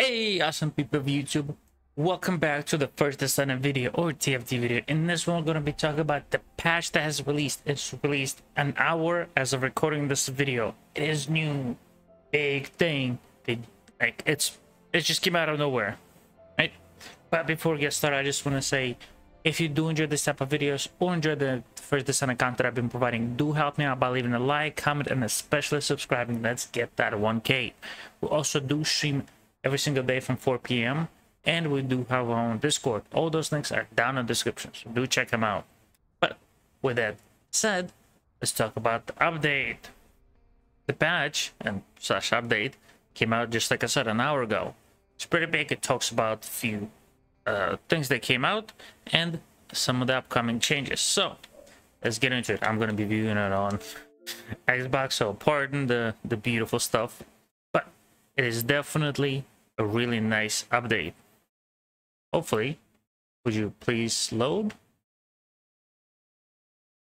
Hey, awesome people of YouTube. Welcome back to the First Descendant video or TFT video. In this one, we're going to be talking about the patch that has released. It's released an hour as of recording this video. It is new, big thing. It just came out of nowhere, right? But before we get started, I just want to say, if you do enjoy this type of videos or enjoy the First Descendant content I've been providing, do help me out by leaving a like, comment, and especially subscribing. Let's get that 1K. We also do stream every single day from 4 p.m. and we do have our own Discord. All those links are down in the description, so do check them out. But with that said, let's talk about the update. The patch and slash update came out, just like I said, an hour ago. It's pretty big. It talks about a few things that came out and some of the upcoming changes. So let's get into it. I'm going to be viewing it on Xbox, so pardon the beautiful stuff. It is definitely a really nice update. Hopefully, would you please load?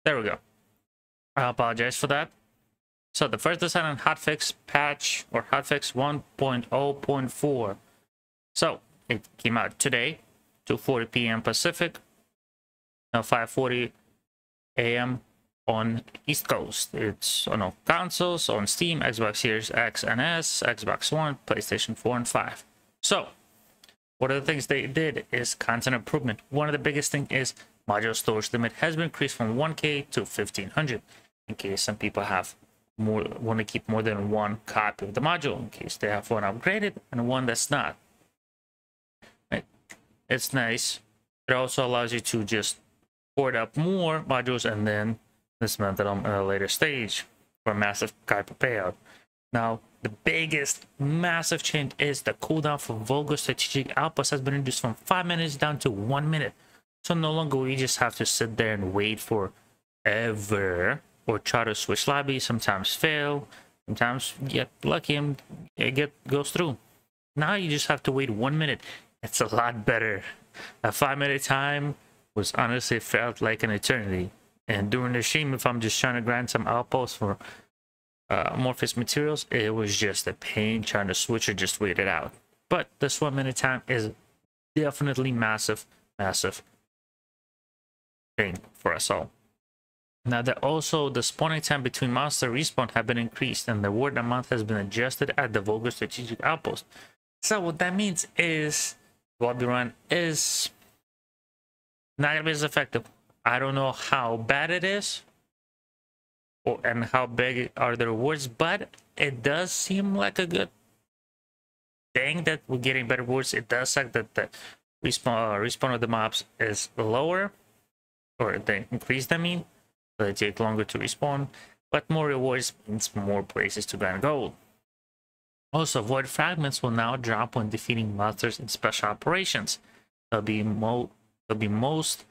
There we go. I apologize for that. So the First Descendant hotfix patch, or hotfix 1.0.4. So it came out today, 2:40 p.m. Pacific, now 5:40 a.m. on East Coast. It's on all consoles, on Steam, Xbox Series X and S, Xbox One, PlayStation 4 and 5. So one of the things they did is content improvement. One of the biggest things is module storage limit has been increased from 1K to 1500 in case some people have more, want to keep more than one copy of the module, in case they have one upgraded and one that's not. Right? It's nice. It also allows you to just port up more modules and then dismantle them at a later stage for a massive copy payout. Now, the biggest massive change is the cooldown for vulgar strategic outposts has been reduced from 5 minutes down to 1 minute. So no longer we just have to sit there and wait for ever or try to switch lobbies, sometimes fail, sometimes get lucky and it goes through. Now you just have to wait 1 minute. It's a lot better. A 5-minute time was honestly felt like an eternity. And during the stream, if I'm just trying to grind some outposts for amorphous materials, it was just a pain trying to switch or just wait it out. But this 1 minute time is definitely massive thing for us all. Now that also the spawning time between monster respawn have been increased and the ward amount has been adjusted at the vulgar strategic outpost. So what that means is lobby run is not gonna be as effective. I don't know how bad it is and how big are the rewards, but it does seem like a good thing that we're getting better rewards. It does suck that the respawn of the mobs is lower, or they increased, I mean, so they take longer to respawn, but more rewards means more places to grind gold. Also, void fragments will now drop when defeating monsters in special operations. There'll be most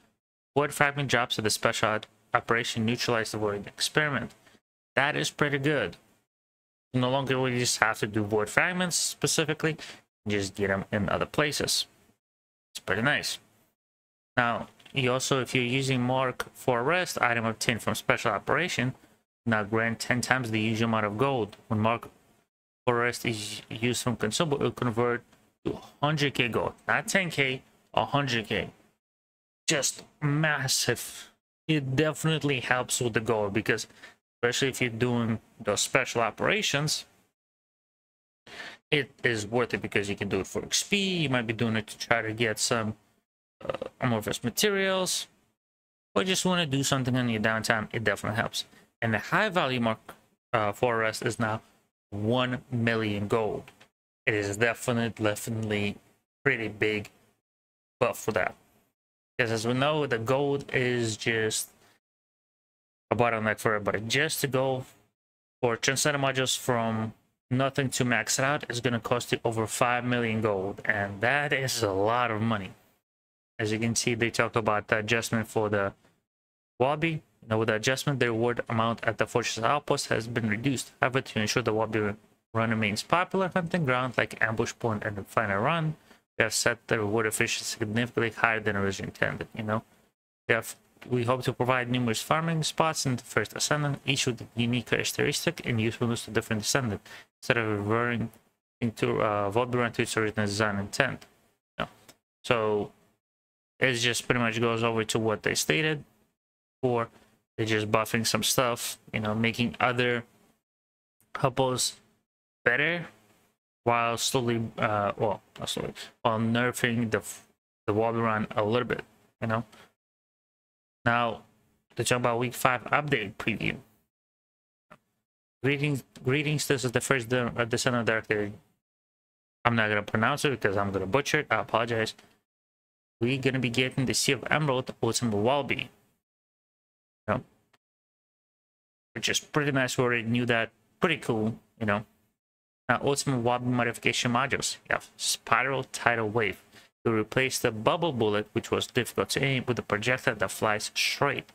void fragment drops of the special operation neutralize the void experiment. That is pretty good. No longer will you just have to do void fragments specifically, just get them in other places. It's pretty nice. Now, you also, if you're using Mark for Arrest, item obtained from special operation, now grant 10 times the usual amount of gold. When Mark for Arrest is used from consumable, it will convert to 100k gold. Not 10k, 100k. Just massive. It definitely helps with the goal, because especially if you're doing those special operations, it is worth it because you can do it for XP. You might be doing it to try to get some amorphous materials, or just want to do something in your downtime. It definitely helps. And the high value mark for Arrest is now 1 million gold. It is definitely pretty big buff for that. Because as we know, the gold is just a bottleneck for everybody. Just to go for transcendent modules from nothing to max it out is going to cost you over 5 million gold. And that is a lot of money. As you can see, they talk about the adjustment for the Wabi. With the adjustment, the reward amount at the Fortress Outpost has been reduced. However, to ensure the Wabi run remains popular, hunting ground like Ambush Point and the Final Run, we have set the reward efficiency significantly higher than originally intended. We hope to provide numerous farming spots in the First Descendant, each with a unique characteristic and usefulness to different descendants. Instead of reverting into Volberan to its original design intent. You know? So it just pretty much goes over to what they stated before. They're just buffing some stuff, you know, making other couples better while slowly, well, not slowly, while nerfing the Warhammer a little bit, you know. Now, to talk about Week 5 update preview. Greetings. This is the first Descendant director. I'm not gonna pronounce it because I'm gonna butcher it. I apologize. We're gonna be getting the Sea of Emerald Ultimate Wallaby. You know, which is pretty nice. We already knew that. Pretty cool, you know. Now, Ultimate Wallaby modification modules. You have Spiral Tidal Wave. To replace the Bubble Bullet, which was difficult to aim, with a projectile that flies straight.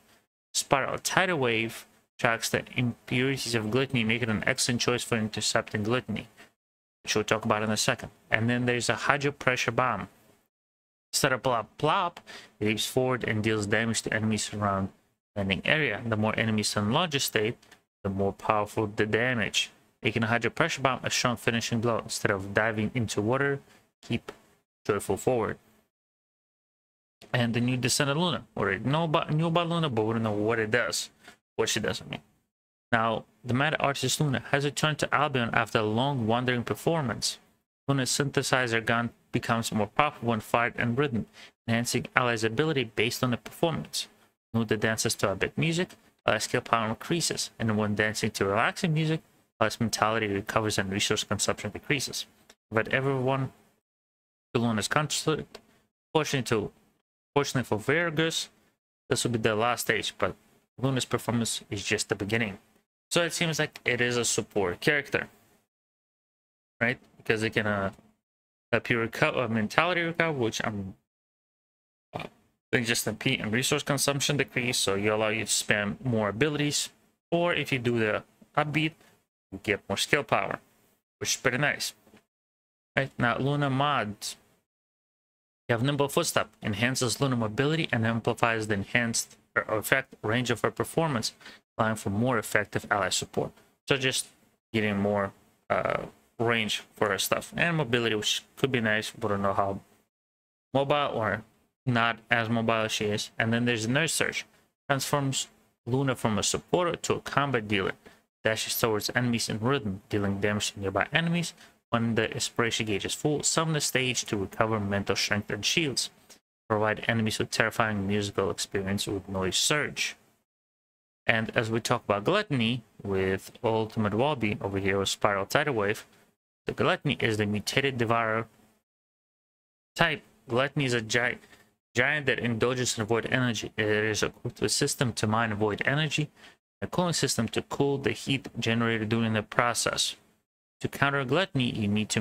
Spiral Tidal Wave tracks the impurities of gluttony, making it an excellent choice for intercepting gluttony, which we'll talk about in a second. And then there's a Hydro Pressure Bomb. Instead of plop plop, it leaps forward and deals damage to enemies around the landing area. The more enemies in larger state, the more powerful the damage. Making a Hydro Pressure Bomb a strong finishing blow. Instead of diving into water, keep joyful forward. And the new Descendant Luna. We already knew about Luna, but we don't know what it does. What she does, I mean. Now, the Mad Artist Luna has returned to Albion after a long wandering performance. Luna's synthesizer gun becomes more powerful when fired and ridden, enhancing allies' ability based on the performance. Luna dances to upbeat music, allies' skill power increases, and when dancing to relaxing music, allies' mentality recovers and resource consumption decreases. But everyone to Luna's conflict. Fortunately for Vergus, this will be the last stage, but Luna's performance is just the beginning. So it seems like it is a support character, right? Because it can help you recover mentality recover, which I'm just MP and resource consumption decrease, so you allow you to spam more abilities, or if you do the upbeat, you get more skill power, which is pretty nice. Right now, Luna mods. You have Nimble Footstep, enhances Luna mobility and amplifies the enhanced effect range of her performance, allowing for more effective ally support. So just getting more range for her stuff and mobility, which could be nice. We don't know how mobile or not as mobile as she is. And then there's Nurse Surge, transforms Luna from a supporter to a combat dealer, dashes towards enemies in rhythm, dealing damage to nearby enemies. When the inspiration gauge is full, summon the stage to recover mental strength and shields. Provide enemies with terrifying musical experience with Noise Surge. And as we talk about Gluttony with Ultimate Wallaby over here with Spiral Tidal Wave, the Gluttony is the mutated Devourer type. Gluttony is a giant that indulges in void energy. It is equipped with a system to mine void energy, a cooling system to cool the heat generated during the process. To counter Gluttony, you need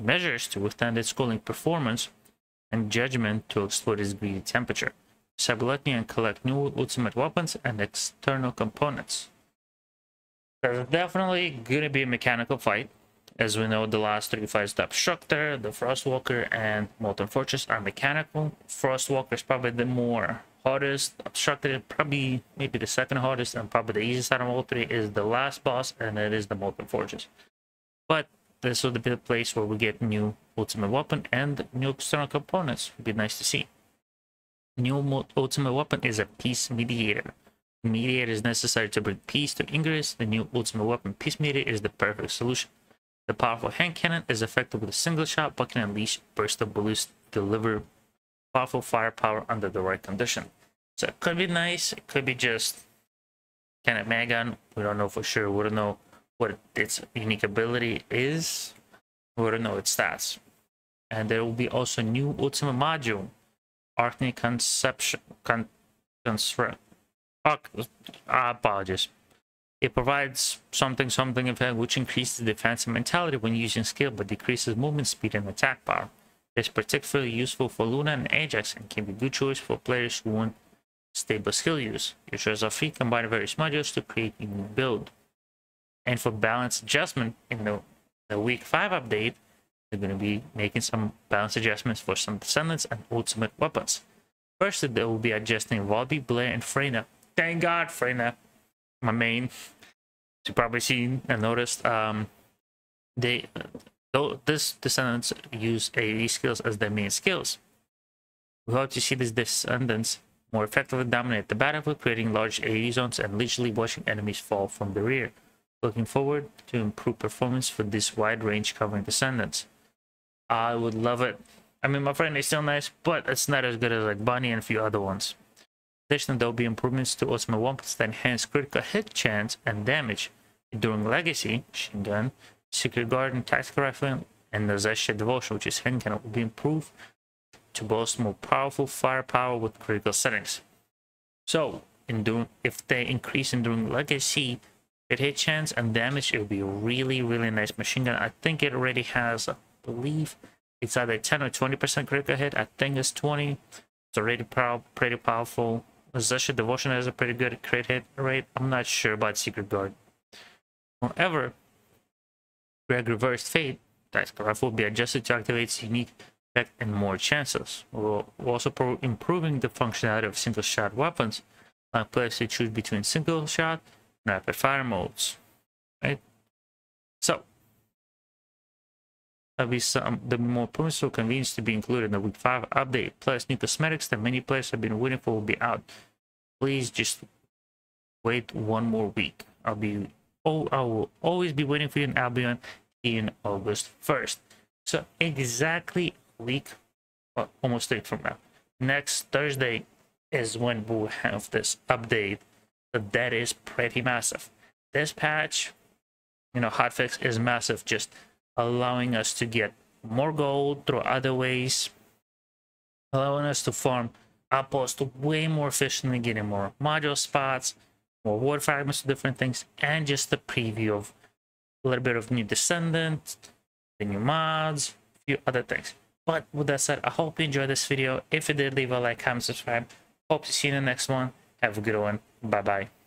measures to withstand its cooling performance and judgment to exploit its greedy temperature. Sub Gluttony and collect new ultimate weapons and external components. There's definitely gonna be a mechanical fight. As we know, the last 3 fights, the Obstructor, the Frostwalker, and Molten Fortress are mechanical. Frostwalker is probably the more hardest. Obstructor probably maybe the second hardest, and probably the easiest out of all 3 is the last boss, and it is the Molten Fortress. But this will be the place where we get new ultimate weapon and new external components. Would be nice to see. New ultimate weapon is a peace mediator. Mediator is necessary to bring peace to Ingress. The new ultimate weapon, Peace Mediator, is the perfect solution. The powerful hand cannon is effective with a single shot, but can unleash burst of bullets to deliver powerful firepower under the right condition. So it could be nice, it could be just kind of mega. We don't know for sure. We don't know what its unique ability is. We don't know its stats. And there will be also new ultimate module, Arcane Conception. Apologies. It provides something effect which increases defensive mentality when using skill, but decreases movement speed and attack power. It's particularly useful for Luna and Ajax and can be a good choice for players who want stable skill use. Your choices are free, combine various modules to create a new build. And for balance adjustment in the Week 5 update, they're going to be making some balance adjustments for some Descendants and ultimate weapons. First, they will be adjusting Volby, Blair, and Freyna. Thank God, Freyna, my main. You probably seen and noticed though this Descendants use AE skills as their main skills. We hope to see these Descendants more effectively dominate the battlefield, creating large AE zones and literally watching enemies fall from the rear. Looking forward to improved performance for this wide range covering Descendants. I would love it. I mean, my friend is still nice, but it's not as good as like Bunny and a few other ones. Additionally, there will be improvements to ultimate weapons that enhance critical hit chance and damage. During Legacy, Machine Gun, Secret Guard, and Tactical Rifle, and the Zesha Devotion, which is Handgun, will be improved to boast more powerful firepower with critical settings. So, if they increase in during Legacy, hit chance and damage, it will be a really, really nice machine gun. I think it already has, I believe, it's either 10 or 20% critical hit. I think it's 20. It's already pretty powerful. Zesha Devotion has a pretty good crit hit rate. I'm not sure about Secret Guard. However, Greg Reversed Fate, Tactical Rifle will be adjusted to activate its unique effect and more chances. We're also improving the functionality of single shot weapons, allowing players to choose between single shot and rapid fire modes. Right? So, there'll be more permissible convenience to be included in the week 5 update. Plus, new cosmetics that many players have been waiting for will be out. Please just wait one more week. I will always be waiting for you in Albion in August 1st. So exactly a week, well, almost a week from now. Next Thursday is when we'll have this update. So that is pretty massive. This patch, hotfix is massive, just allowing us to get more gold through other ways, allowing us to farm outposts way more efficiently, getting more module spots, more ward fragments, different things, and just a preview of a little bit of new Descendant, the new mods, a few other things. But with that said, I hope you enjoyed this video. If you did, leave a like, comment, subscribe. Hope to see you in the next one. Have a good one. Bye bye.